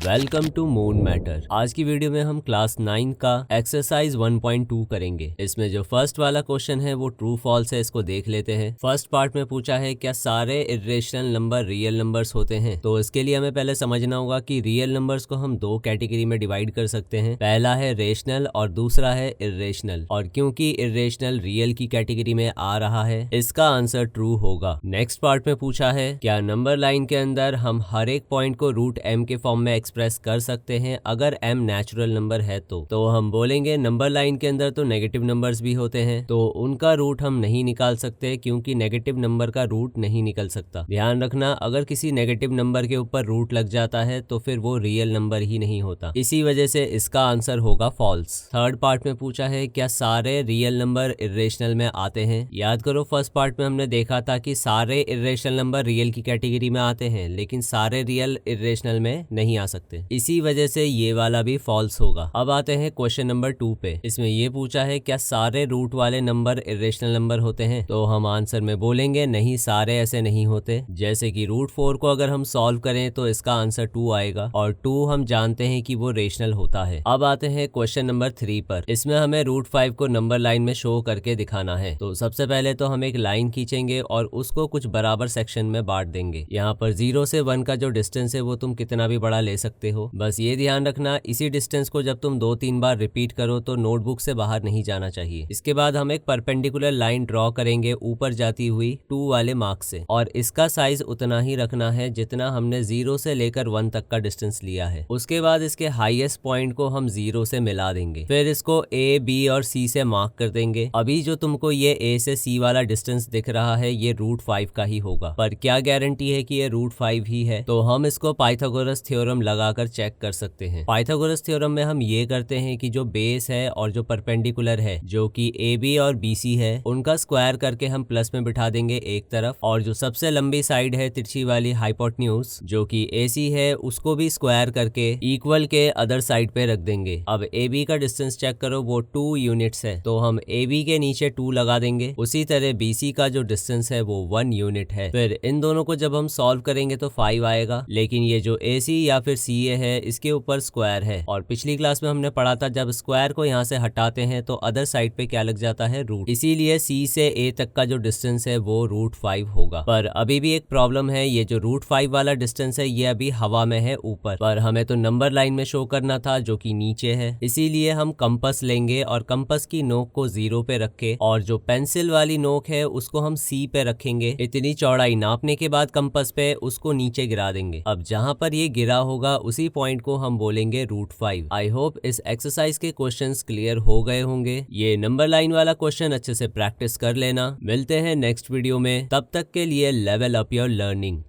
Welcome to moon matter. आज की video में हम क्लास 9 का एक्सरसाइज 1.2 करेंगे। इसमें जो फर्स्ट वाला क्वेश्चन है वो ट्रू फॉल्स है, इसको देख लेते हैं। फर्स्ट पार्ट में पूछा है क्या सारे इर्रेशनल नंबर रियल नंबर्स होते हैं। तो इसके लिए हमें पहले समझना होगा कि रियल नंबर्स को हम दो कैटेगरी में डिवाइड कर सकते हैं। पहला है रेशनल और दूसरा है इर्रेशनल। और क्योंकि इर्रेशनल रियल की कैटेगरी में आ रहा है, इसका आंसर ट्रू होगा। नेक्स्ट पार्ट में पूछा है क्या नंबर लाइन के अंदर हम हर एक पॉइंट को रूट m के फॉर्म में एक्सप्रेस कर सकते हैं अगर m नेचुरल नंबर है। तो हम बोलेंगे नंबर लाइन के अंदर तो नेगेटिव नंबर्स भी होते हैं, तो उनका रूट हम नहीं निकाल सकते क्योंकि नेगेटिव नंबर का रूट नहीं निकल सकता। ध्यान रखना, अगर किसी नेगेटिव नंबर के ऊपर रूट लग जाता है तो फिर वो रियल नंबर ही नहीं होता। इसी वजह से इसका आंसर होगा फॉल्स। थर्ड पार्ट में पूछा है क्या सारे रियल नंबर इर्रेशनल में आते हैं। याद करो, फर्स्ट पार्ट में हमने देखा था कि सारे इर्रेशनल नंबर रियल की कैटेगरी में आते हैं, लेकिन सारे रियल इर्रेशनल में नहीं आ सकते। इसी वजह से ये वाला भी फॉल्स होगा। अब आते हैं क्वेश्चन नंबर 2 पे। इसमें ये पूछा है क्या सारे रूट वाले नंबर इर्रेशनल नंबर होते हैं। तो हम आंसर में बोलेंगे नहीं, सारे ऐसे नहीं होते। जैसे कि रूट 4 को अगर हम सॉल्व करें तो इसका आंसर 2 आएगा, और 2 हम जानते हैं कि वो रेशनल होता है। अब आते हैं क्वेश्चन नंबर 3 पर। इसमें हमें रूट 5 को नंबर लाइन में शो करके दिखाना है। तो सबसे पहले तो हम एक लाइन खींचेंगे और उसको कुछ बराबर सेक्शन में बांट देंगे। यहाँ पर 0 से 1 का जो डिस्टेंस है वो तुम कितना भी बड़ा ले सकते हो। बस ये ध्यान रखना, इसी डिस्टेंस को जब तुम 2-3 बार रिपीट करो तो नोटबुक से बाहर नहीं जाना चाहिए। इसके बाद हम एक परपेंडिकुलर लाइन ड्रॉ करेंगे ऊपर जाती हुई 2 वाले मार्क से, और इसका साइज उतना ही रखना है जितना हमने 0 से लेकर 1 तक का डिस्टेंस लिया है। उसके बाद इसके हाईएस्ट पॉइंट को हम 0 से मिला देंगे। फिर इसको A, B और C से मार्क कर देंगे। अभी जो तुमको ये A से C वाला डिस्टेंस दिख रहा है ये रूट 5 का ही होगा, पर क्या गारंटी है कि ये रूट 5 ही है। तो हम इसको पाइथागोरस थ्योरम लगाकर चेक कर सकते हैं। पाइथागोरस थ्योरम में हम ये करते हैं कि जो बेस है और जो परपेंडिकुलर है, जो कि AB और BC है, उनका स्क्वायर करके हम प्लस में बिठा देंगे एक तरफ, और जो सबसे लंबी साइड है तिरछी वाली हाइपोटेन्यूज जो कि AC है, उसको भी स्क्वायर करके इक्वल के अदर साइड पे रख देंगे। अब AB का डिस्टेंस चेक करो, वो 2 यूनिट्स है, तो हम AB के नीचे 2 लगा देंगे। उसी तरह BC का जो डिस्टेंस है वो 1 यूनिट है। फिर इन दोनों को जब हम सॉल्व करेंगे तो 5 आएगा, लेकिन ये जो AC या फिर CA है इसके ऊपर स्क्वायर है, और पिछली क्लास में हमने पढ़ा था जब स्क्वायर को यहाँ से हटाते हैं तो अदर साइड पे क्या लग जाता है, रूट। इसीलिए C से A तक का जो डिस्टेंस है वो रूट 5 होगा। पर अभी भी एक प्रॉब्लम है, ये जो रूट 5 वाला डिस्टेंस है ये अभी हवा में है ऊपर, पर हमें तो नंबर लाइन में शो करना था जो कि नीचे है। इसीलिए हम कंपास लेंगे और कंपास की नोक को 0 पे रखे, और जो पेंसिल वाली नोक है उसको हम C पे रखेंगे। इतनी चौड़ाई नापने के बाद कंपास पे उसको नीचे गिरा देंगे। अब जहां पर ये गिरा होगा उसी पॉइंट को हम बोलेंगे रूट 5। आई होप इस एक्सरसाइज के क्वेश्चंस क्लियर हो गए होंगे। ये नंबर लाइन वाला क्वेश्चन अच्छे से प्रैक्टिस कर लेना। मिलते हैं नेक्स्ट वीडियो में, तब तक के लिए लेवल अप योर लर्निंग।